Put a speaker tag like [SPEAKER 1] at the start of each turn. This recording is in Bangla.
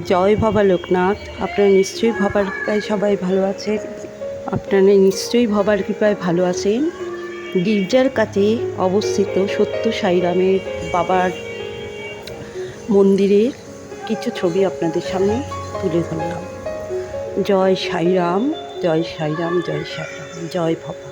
[SPEAKER 1] জয় বাবা লোকনাথ। আপনারা নিশ্চয়ই বাবার কৃপায় সবাই ভালো আছেন। আপনারা নিশ্চয়ই বাবার কৃপায় ভালো আছেন। গির্জার কাছে অবস্থিত সত্য সাইরামের বাবার মন্দিরের কিছু ছবি আপনাদের সামনে তুলে ধরলাম। জয় সাইরাম, জয় সাইরাম, জয় সাইরাম, জয় বাবা।